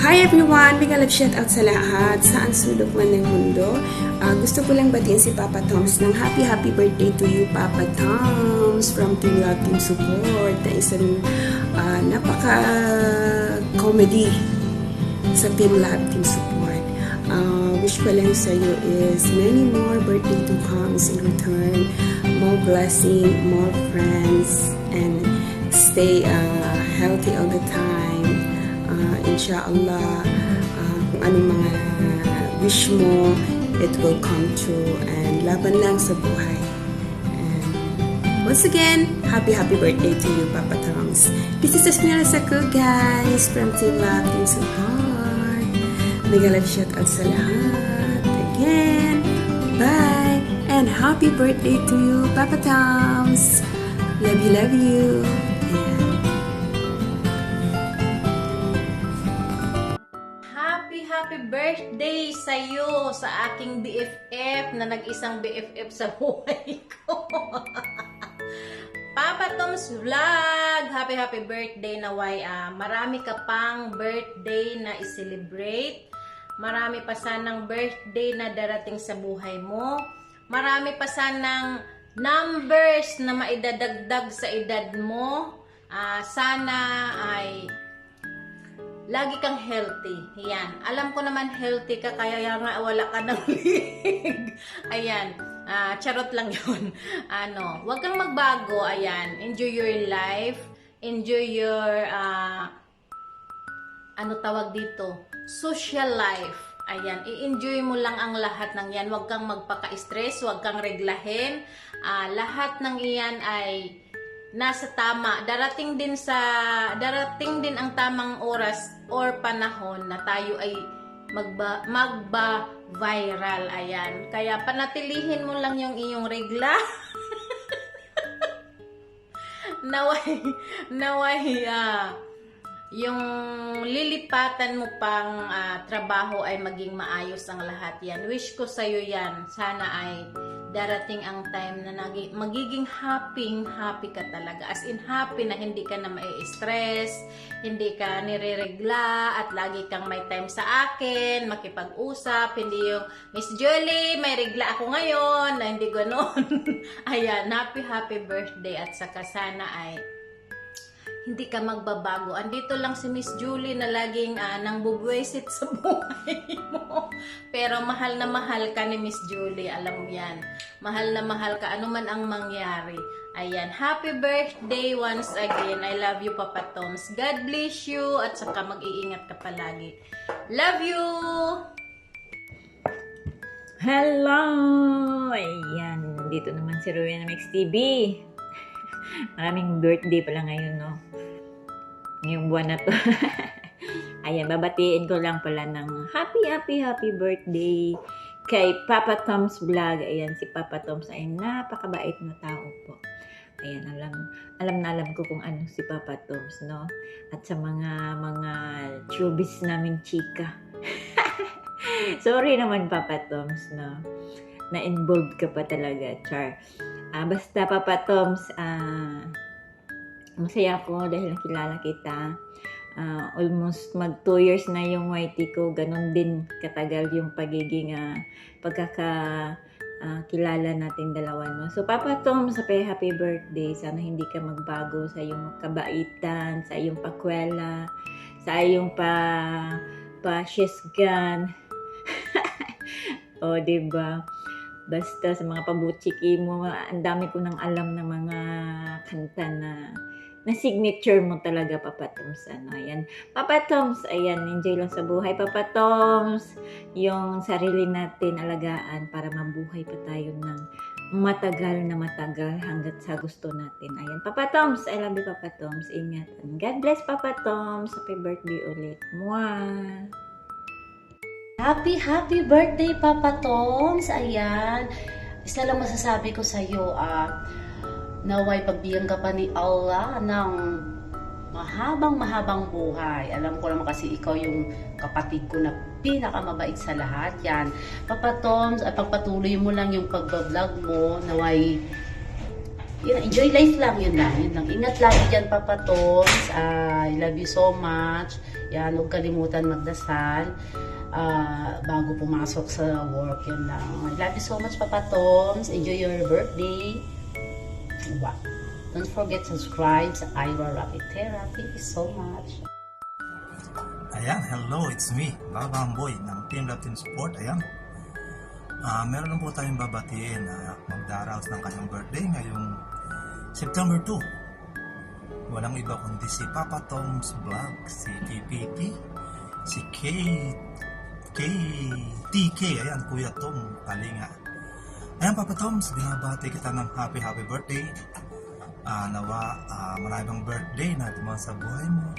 Hi everyone! Big love shout out sa lahat, saan sulok man ng mundo. Gusto ko lang batiin si Papa Toms ng happy birthday to you, Papa Toms, from Team Love Team Support, na isang napaka-comedy sa Team Love Team Support. Wish ko lang sa iyo is many more birthday to comes in return, more blessing, more friends, and stay healthy all the time. Inshallah, kung anong mga wish mo, it will come true, and laban lang sa buhay. And once again, happy birthday to you, Papa Toms. This is Esmeralda Sako, guys, from Team Love Team Support. Mega love shout out sa lahat. Again, bye, and happy birthday to you, Papa Toms. Love you. Happy birthday sa'yo, sa aking BFF na nag-isang BFF sa buhay ko. Papa Toms Vlog, happy birthday naway. Marami ka pang birthday na i-celebrate. Marami pa sanang birthday na darating sa buhay mo. Marami pa sanang numbers na maidadagdag sa edad mo. Sana ay lagi kang healthy. Ayan. Alam ko naman healthy ka, kaya nga wala ka ng lig. Ayan. Charot lang yun. Huwag kang magbago. Ayan. Enjoy your life. Enjoy your, tawag dito? Social life. Ayan. I-enjoy mo lang ang lahat ng yan. Huwag kang magpaka-stress. Huwag kang reglahin. Lahat ng iyan ay nasa tama. Darating din ang tamang oras or panahon na tayo ay magba-viral. Ayan. Kaya panatilihin mo lang yung iyong regla. naway yung lilipatan mo pang trabaho ay maging maayos ang lahat yan. Wish ko sa'yo yan. Sana ay darating ang time na magiging happy ka talaga. As in happy na hindi ka na mai-stress, hindi ka nireregla, at lagi kang may time sa akin, makipag-usap, hindi yung Miss Julie, may regla ako ngayon, na hindi ganoon. Ayan, happy birthday, at saka sana ay hindi ka magbabago. Andito lang si Miss Julie na laging nangbubwisit sa buhay mo. Pero mahal na mahal ka ni Miss Julie. Alam mo yan. Mahal na mahal ka. Ano man ang mangyari. Ayan. Happy birthday once again. I love you, Papa Toms. God bless you. At saka mag-iingat ka palagi. Love you! Hello! Ayan. Dito naman si Rowena Mix TV. Maraming birthday pala ngayon, no? Ngayong buwan na to. Ayan, babatiin ko lang pala ng happy birthday kay Papa Toms Vlog. Ayan, si Papa Toms ay napakabait na tao po. Ayan, alam ko kung ano si Papa Toms, no? At sa mga showbiz namin chika. Sorry naman, Papa Toms, no? Na-involved ka pa talaga, char. Basta Papa Toms, masaya ako dahil nakilala kita. Almost mag 2 years na yung YT ko. Ganon din katagal yung pagiging pagkakakilala natin dalawa. No? So Papa Toms, happy birthday. Sana hindi ka magbago sa iyong kabaitan, sa iyong pakwela, sa iyong pa-shisgan. O, diba? Basta sa mga pabutsiki mo, ang dami ko nang alam ng mga kanta na signature mo talaga, Papa Toms. Ayan. Papa Toms, ayan, enjoy lang sa buhay, Papa Toms. Yung sarili natin alagaan para mabuhay pa tayo ng matagal hanggat sa gusto natin. Ayan, Papa Toms, I love you, Papa Toms. Ingat. God bless, Papa Toms. Happy birthday ulit. Mwah! Happy birthday, Papa Toms. Ayan. Isa lang masasabi ko sa iyo, naway pagbigyan ka pa ni Allah ng mahabang buhay. Alam ko naman kasi ikaw yung kapatid ko na pinakamabait sa lahat. Yan. Papa Toms, pagpatuloy mo lang yung pagbablog mo. Naway yun, enjoy life lang, yun lang. Ingat lagi dyan, Papa Toms. I love you so much. Yan, huwag kalimutan magdasal bago pumasok sa work, yun lang. I love you so much, Papa Toms. Enjoy your birthday. Diba? Don't forget to subscribe sa Ira Rapitera. Thank you so much. Ayan, hello, it's me, Baba Amboy ng Team Love Team Support. Ayan, meron na po tayong babatiin na magdaraos ng kanyang birthday ngayong September 2. Walang iba kundi si Papa Tom's Vlog, si PPT, si KTK, ayan, Kuya Tom Palinga. Ayan, Papa Tom's, binabati kita ng happy birthday. Nawa maraming birthday na dumaan sa buhay mo.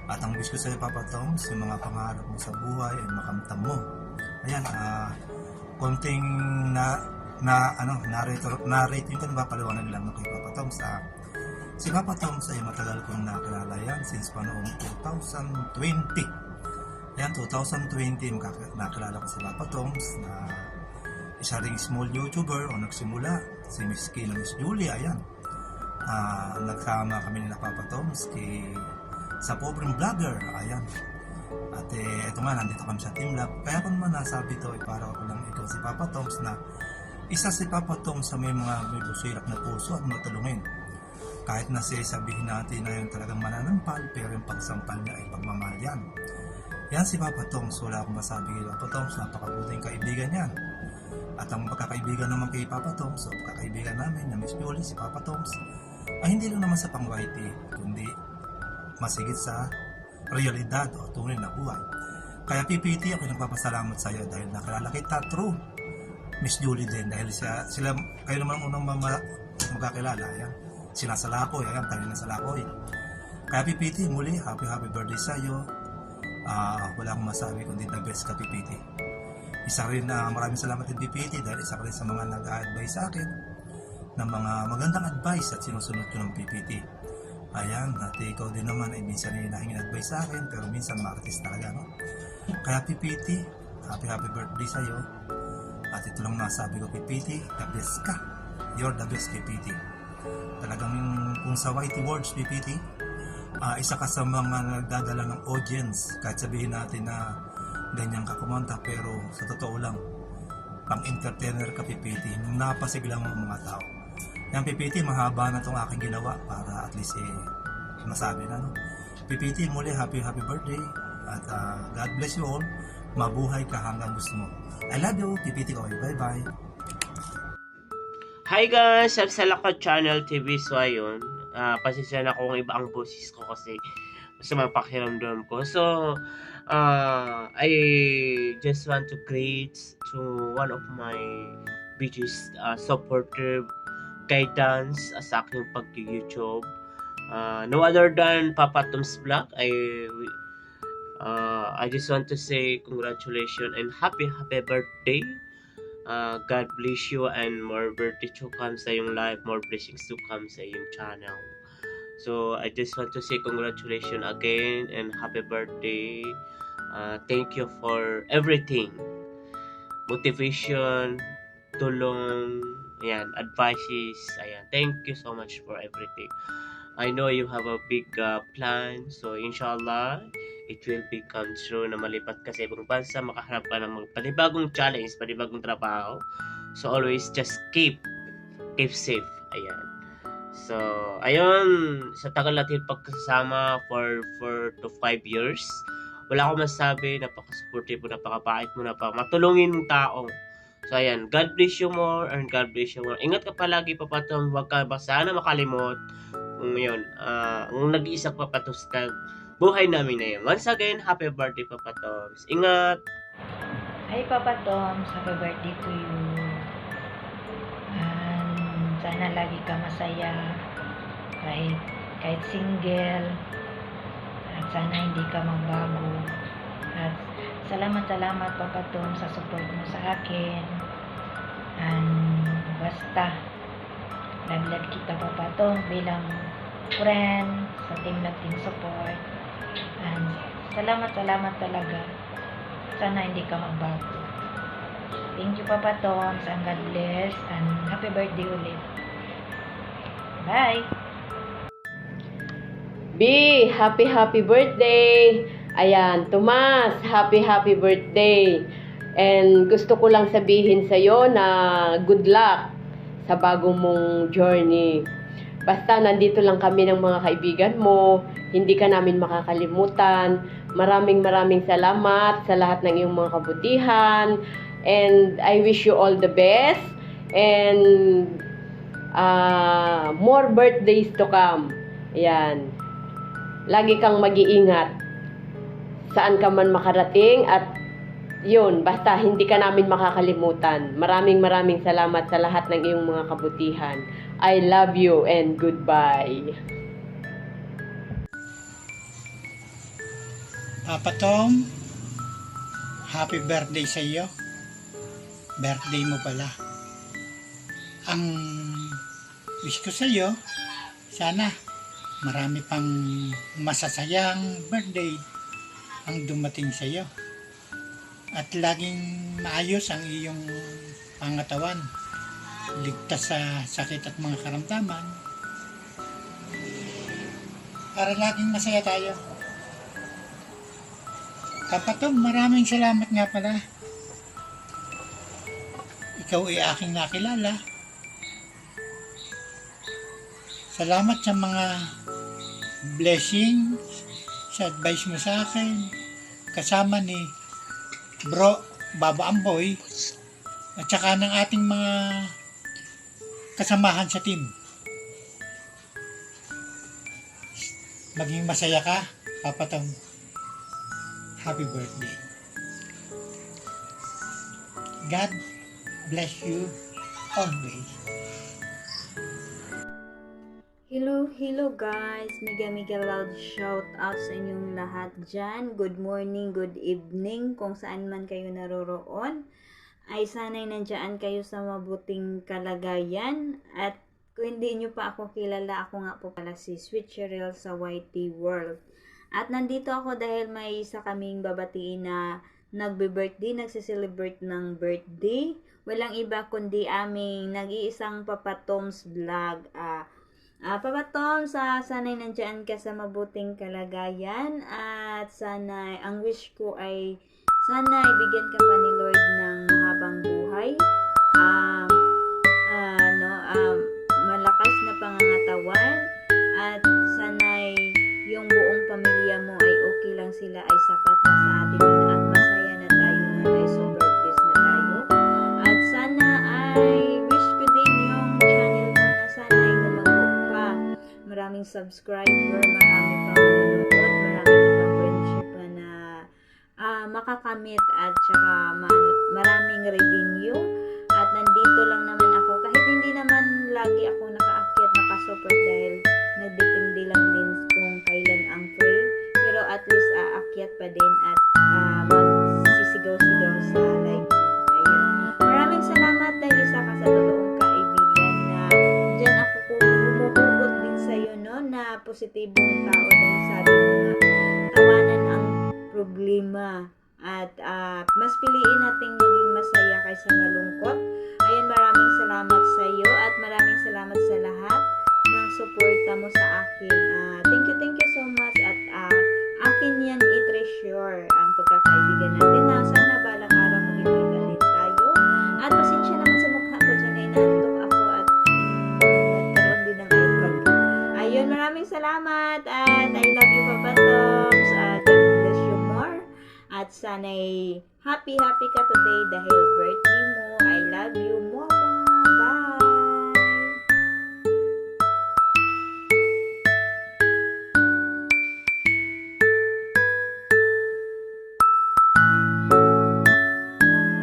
At ang wish ko sa'yo, Papa Toms, yung mga pangarap mo sa buhay ay makamtan mo. Ayan, konting narrating ko, napapaliwanag lang kay Papa Toms. Si Papa Toms ay matagal kong nakilala yan since panoong 2020. Ayan, 2020 nakilala ko si Papa Toms na isa ring small YouTuber o nagsimula, si Miss Kino, Miss Julie. Ayan, nagsama kami ni Papa Toms sa pobreng vlogger, ayan. At eto nga, nandito kami sa Team Love. Kaya kung naman nasabi to, para ako lang ikaw si Papa Toms na isa si Papa Toms sa may busilak na puso at matulungin. Kahit na siya sabihin natin na yun talagang mananampal, pero yung pagsampal niya ay pagmamahal yan. Yan si Papa Toms, wala akong masabi kay Papa Toms, napakabuting kaibigan yan. At ang pagkakaibigan naman kay Papa Toms, o pagkakaibigan namin na Miss Julie, si Papa Toms, ay hindi lang naman sa pang-whitey, kundi masigit sa realidad o tunay na buhay. Kaya PPT, ako nagpapasalamat sa iyo dahil nakilala kita through Miss Julie din, dahil sila kayo naman unang magkakilala. Ayan, sila sa Lakoy, ayan, tayo na sa Lakoy. Kaya PPT, muli happy birthday sa iyo. Wala akong masabi kundi the best ka, PPT. Isa rin na maraming salamat din, PPT, dahil isa rin sa mga nag-advise sa akin ng mga magandang advice at sinusunod ko ng PPT. Ayan, at ikaw din naman ay minsan ay nahingin advice sa akin, pero minsan martis talaga, no? Kaya PPT, happy birthday sa iyo. At ito lang nasabi ko, PPT, the best ka. You're the best, PPT. Talagang kung sa whitey words, PPT, isa ka sa mga nagdadala ng audience. Kahit sabihin natin na ganyan ka kumanta, pero sa totoo lang, pang-entertainer ka, PPT. Napasig lang ang mga tao. Yan, PPT, mahaba na itong aking ginawa para at least masabi na, no? PPT, muli happy birthday at God bless you all. Mabuhay ka hanggang gusto mo. I love you, PPT ko. Bye-bye. Hi guys! Sa Lakad Channel TV. So ayun, pasensya na kung iba ang boses ko kasi masama pakiramdam ko. So, I just want to greet to one of my biggest supporter guidance sa aking pag-YouTube. No other than Papa Tom's Vlog. I just want to say congratulations and happy birthday. God bless you and more birthday to come sa iyong life, more blessings to come sa iyong channel. So I just want to say congratulations again and happy birthday. Thank you for everything. Motivation, tulong, ayan, advices, ayan. Thank you so much for everything. I know you have a big plan, so inshallah, it will become true na malipat ka sa ibang bansa, makaharap ka ng panibagong challenge, panibagong trabaho. So always just keep safe, ayan. So, ayun, sa tagal natin pagkasama for 4 to 5 years, wala akong masabi, napaka-supportive mo, napakabait mo, matulungin mong tao. So, ayan, God bless you more and God bless you more. Ingat ka palagi, Papa Tom. Huwag ka ba sana makalimot. Yun, ang nag-iisa Papa Tom sa buhay namin na yun. Once again, happy birthday, Papa Tom. Ingat! Hi, Papa Tom. Happy birthday to you. And sana lagi ka masaya. Kahit single. At sana hindi ka magbago. At salamat Papa Tom sa support mo sa akin. And basta love kita Papa Tom bilang friend sa Team Love Team Support. And salamat talaga. Sana hindi ka magbago. Thank you Papa Tom. And God bless and happy birthday ulit. Bye! B, happy birthday! Ayan, Tomas, happy birthday! And gusto ko lang sabihin sa'yo na good luck sa bagong mong journey. Basta nandito lang kami ng mga kaibigan mo, hindi ka namin makakalimutan. Maraming salamat sa lahat ng iyong mga kabutihan. And I wish you all the best. And more birthdays to come. Ayan. Lagi kang mag-iingat. Saan ka man makarating at yun, basta hindi ka namin makakalimutan. Maraming salamat sa lahat ng iyong mga kabutihan. I love you and goodbye. Papa Tom, happy birthday sa iyo. Birthday mo pala. Ang wish ko sa iyo, sana marami pang masasayang birthday ang dumating sa iyo. At laging maayos ang iyong pangatawan. Ligtas sa sakit at mga karamdaman. Para laging masaya tayo. Papa Tom, maraming salamat nga pala. Ikaw ay aking nakilala. Salamat sa mga blessings, sa advice mo sa akin, kasama ni Bro Baba Amboy, at saka ng ating mga kasamahan sa team. Maging masaya ka, Papa Tom. Happy birthday. God bless you always. Hello guys, mega loud shout out sa inyong lahat dyan. Good morning, good evening, kung saan man kayo naroroon. Ay sana'y nandiyan kayo sa mabuting kalagayan. At kung hindi nyo pa ako kilala, ako nga po pala si Sweet Cheryl sa YT World. At nandito ako dahil may isa kaming babatiin na nagbe-birthday, nagsiselebrate ng birthday. Walang iba kundi aming nag-iisang Papa Tom's Vlog. Papa Tom, sana'y nandiyan ka sa mabuting kalagayan at sana ang wish ko ay sana ibigyan ka pa ni Lord ng mahabang buhay, malakas na pangangatawan, at sana'y yung buong pamilya mo ay okay lang, sila ay sapat na sa atin at masaya na tayo na ay super blessed na tayo. At sana ay wish ko din yung channel mo na sana ay lumago pa. Maraming subscriber, maraming pang manonood, maraming pang friendship na makakamit at saka maraming revenue. At nandito lang naman ako kahit hindi naman lagi ako nakaakyat, nakasupport dahil nagdepende lang din kung kailan ang free, pero at least aakyat pa din at magsisigaw-sigaw sa live mo. Ayun. Maraming salamat dahil isa ka sa totoong kaibigan na dyan ako humuhugot din sa'yo, no, na positibong tao dahil sabi mo nga tawanan ang problema at mas piliin nating maging masaya kaysa malungkot. Ayun, maraming salamat sa iyo at maraming salamat sa lahat ng suporta mo sa akin. Thank you so much at akin yan i-treasure ang pagkakaibigan natin na sana balang araw magkikita din tayo. At pasensya naman sa mukha ko dyan ay naantok ako at nagkaroon din ng eye bag. Ayun, maraming salamat at I love you, Papa Toms. God bless you more. At sana'y happy ka today dahil birthday mo. I love you, Mama. Bye!